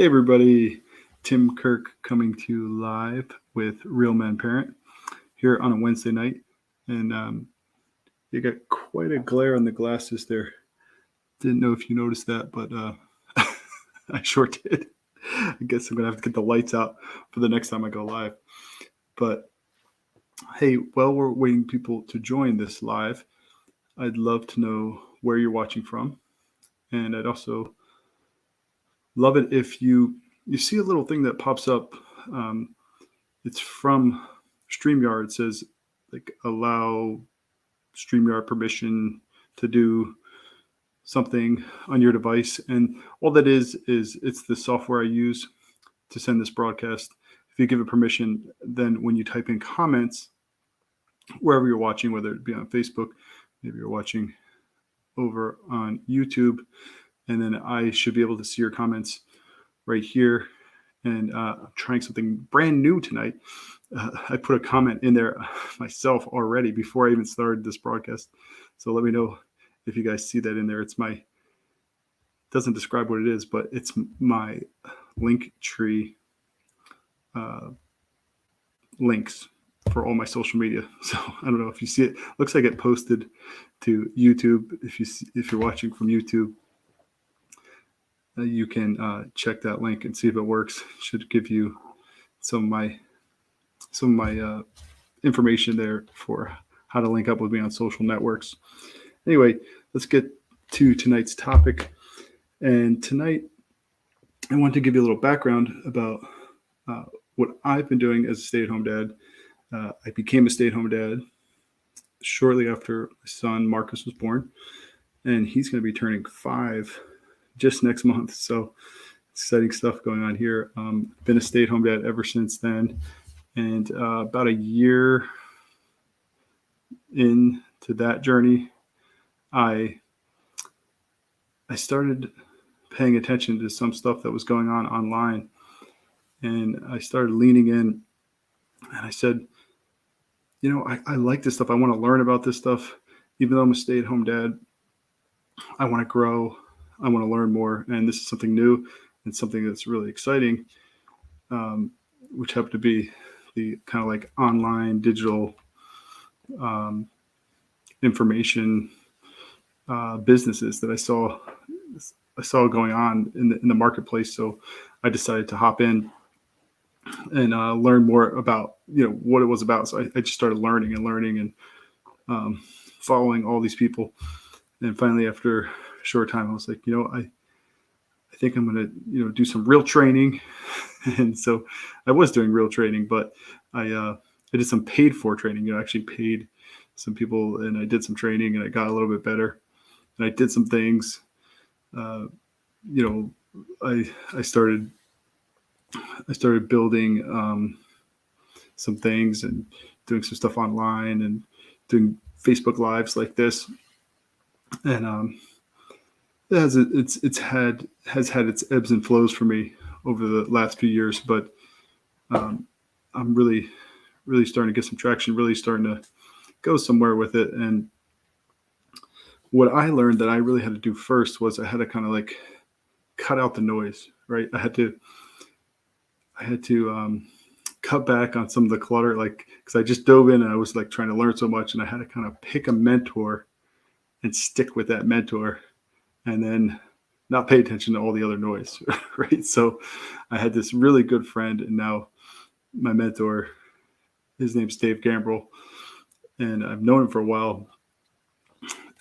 Hey everybody, Tim Kirk coming to you live with Real Men Parent here on a Wednesday night. And you got quite a glare on the glasses there. Didn't know if you noticed that, but I sure did. I guess I'm going to have to get the lights out for the next time I go live. But hey, while we're waiting people to join this live, I'd love to know where you're watching from. And I'd also love it if you see a little thing that pops up. It's from StreamYard. It says like allow StreamYard permission to do something on your device, and all that is it's the software I use to send this broadcast. If you give it permission, then when you type in comments wherever you're watching, whether it be on Facebook, maybe you're watching over on YouTube, and then I should be able to see your comments right here. And I'm trying something brand new tonight. I put a comment in there myself already before I even started this broadcast. So let me know if you guys see that in there. Doesn't describe what it is, but it's my link tree links for all my social media. So I don't know if you see it. Looks like it posted to YouTube. If you're watching from YouTube, you can check that link and see if it works. Should give you some of my information there for how to link up with me on social networks. Anyway, let's get to tonight's topic. And tonight, I want to give you a little background about what I've been doing as a stay-at-home dad. I became a stay-at-home dad shortly after my son Marcus was born, and he's going to be turning 5 just next month. So exciting stuff going on here. Been a stay-at-home dad ever since then. And about a year into that journey, I started paying attention to some stuff that was going on online. And I started leaning in, and I said, I like this stuff. I want to learn about this stuff. Even though I'm a stay-at-home dad, I want to grow. I want to learn more. And this is something new and something that's really exciting, which happened to be the kind of like online digital information businesses that I saw going on in the marketplace. So I decided to hop in and learn more about what it was about. So I just started learning and following all these people. And finally, after a short time, I was like, I think I'm going to do some real training. And so I was doing real training, but I did some paid for training. I actually paid some people, and I did some training, and I got a little bit better. And I did some things. I started building some things and doing some stuff online and doing Facebook Lives like this. And it's had its ebbs and flows for me over the last few years, but I'm really starting to get some traction, really starting to go somewhere with it. And what I learned that I really had to do first was I had to kind of like cut out the noise, right? I had to cut back on some of the clutter, like, because I just dove in and I was like trying to learn so much, and I had to kind of pick a mentor and stick with that mentor, and then not pay attention to all the other noise, right? So I had this really good friend, and now my mentor, his name's Dave Gambrell, and I've known him for a while.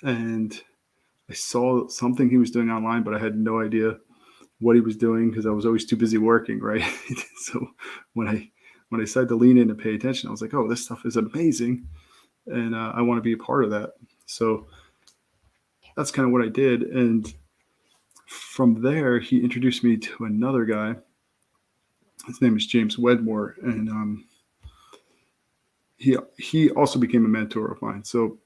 And I saw something he was doing online, but I had no idea what he was doing because I was always too busy working, right? So when I decided to lean in and pay attention, I was like, oh, this stuff is amazing, and I want to be a part of that. So that's kind of what I did. And from there, he introduced me to another guy. His name is James Wedmore, and he also became a mentor of mine. So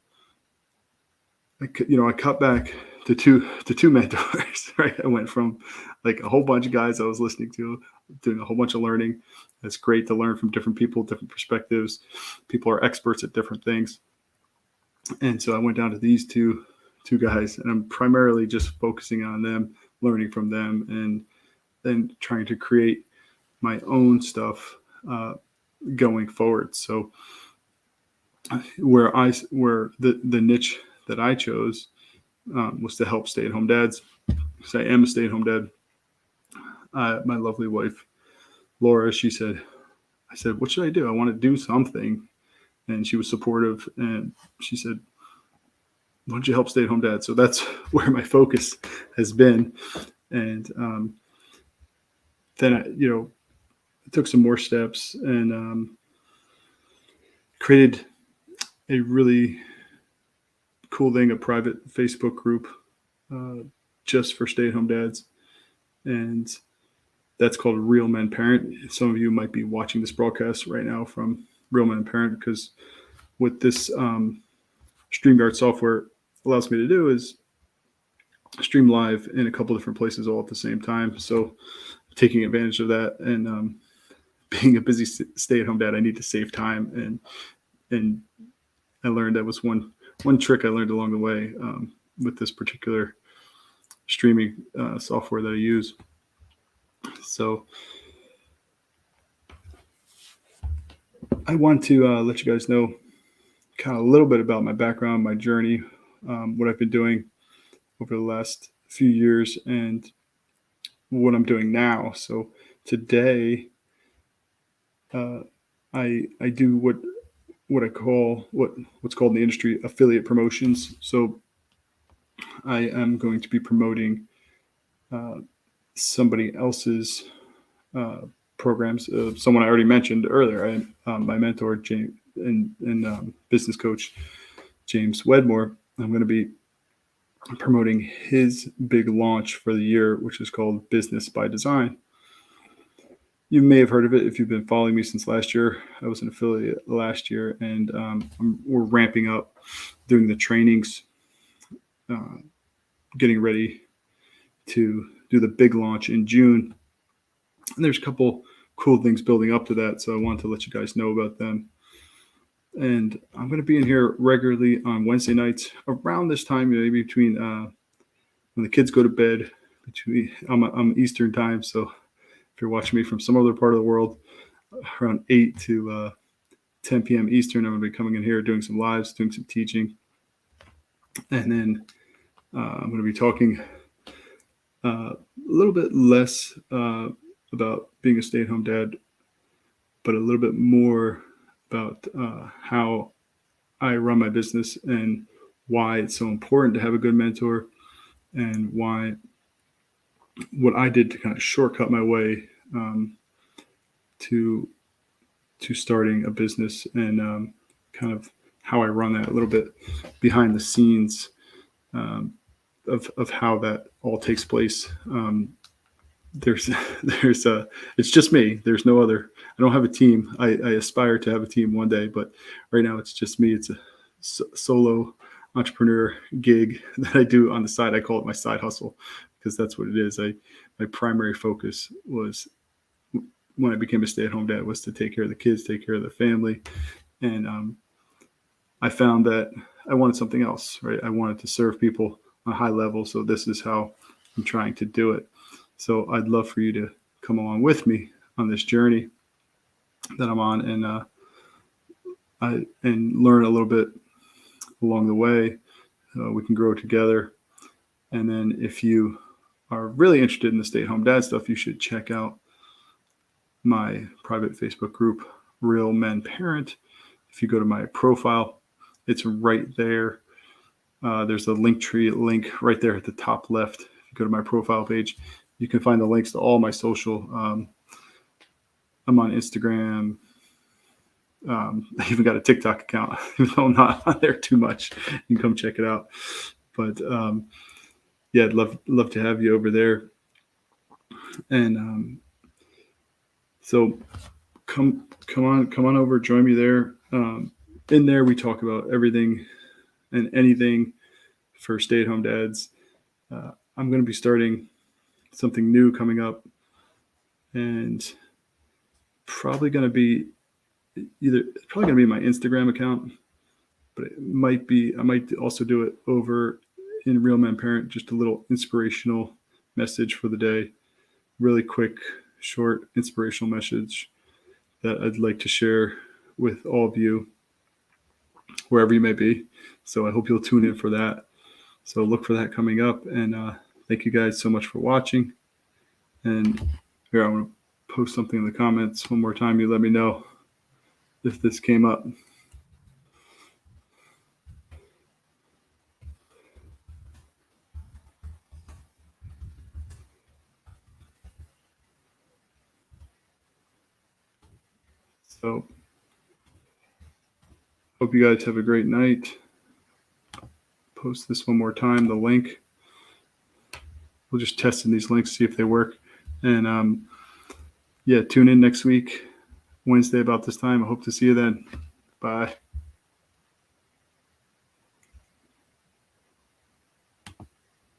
I cut back to two mentors, right? I went from like a whole bunch of guys I was listening to, doing a whole bunch of learning. It's great to learn from different people, different perspectives. People are experts at different things. And so I went down to these two guys, and I'm primarily just focusing on them, learning from them, and then trying to create my own stuff going forward. So where the niche that I chose was to help stay-at-home dads, because I am a stay-at-home dad. My lovely wife, Laura, I said, what should I do? I want to do something. And she was supportive, and she said, why don't you help stay-at-home dads? So that's where my focus has been. And then I took some more steps and created a really cool thing, a private Facebook group just for stay-at-home dads. And that's called Real Men Parent. Some of you might be watching this broadcast right now from Real Men Parent, because what this StreamYard software allows me to do is stream live in a couple different places all at the same time. So taking advantage of that, and being a busy stay-at-home dad, I need to save time, and I learned that was one trick I learned along the way with this particular streaming software that I use. So I want to let you guys know kind of a little bit about my background, my journey, what I've been doing over the last few years, and what I'm doing now. So today, I do what I call what's called in the industry affiliate promotions. So I am going to be promoting somebody else's programs. Someone I already mentioned earlier, my mentor, James, and business coach, James Wedmore. I'm going to be promoting his big launch for the year, which is called Business by Design. You may have heard of it if you've been following me since last year. I was an affiliate last year, and we're ramping up, doing the trainings, getting ready to do the big launch in June. And there's a couple cool things building up to that, so I wanted to let you guys know about them. And I'm going to be in here regularly on Wednesday nights around this time, maybe between when the kids go to bed. I'm Eastern time, so if you're watching me from some other part of the world, around 8 to 10 p.m. Eastern, I'm going to be coming in here doing some lives, doing some teaching. And then I'm going to be talking a little bit less about being a stay-at-home dad, but a little bit more about how I run my business and why it's so important to have a good mentor, and why what I did to kind of shortcut my way to starting a business, and kind of how I run that, a little bit behind the scenes of how that all takes place. There's it's just me. There's no other. I don't have a team. I aspire to have a team one day, but right now it's just me. It's a solo entrepreneur gig that I do on the side. I call it my side hustle, because that's what it is. My primary focus was, when I became a stay-at-home dad, was to take care of the kids, take care of the family. And I found that I wanted something else, right? I wanted to serve people on a high level. So this is how I'm trying to do it. So I'd love for you to come along with me on this journey that I'm on, and learn a little bit along the way. We can grow together. And then if you are really interested in the stay-at-home dad stuff, you should check out my private Facebook group, Real Men Parent. If you go to my profile, it's right there. There's a Linktree link right there at the top left. If you go to my profile page, you can find the links to all my social. I'm on Instagram. I even got a TikTok account, even though I'm not on there too much. You can come check it out. But yeah, I'd love to have you over there. And so come on over, join me there. In there, we talk about everything and anything for stay-at-home dads. I'm going to be starting something new coming up, and probably going to be my Instagram account, but I might also do it over in Real Men Parent, just a little inspirational message for the day. really quick, short, inspirational message that I'd like to share with all of you, wherever you may be. So I hope you'll tune in for that. So look for that coming up. And thank you guys so much for watching. And here, I'm going to post something in the comments one more time. You let me know if this came up. So hope you guys have a great night. Post this one more time, the link. We'll just test in these links, see if they work. And yeah, tune in next week, Wednesday about this time. I hope to see you then. Bye.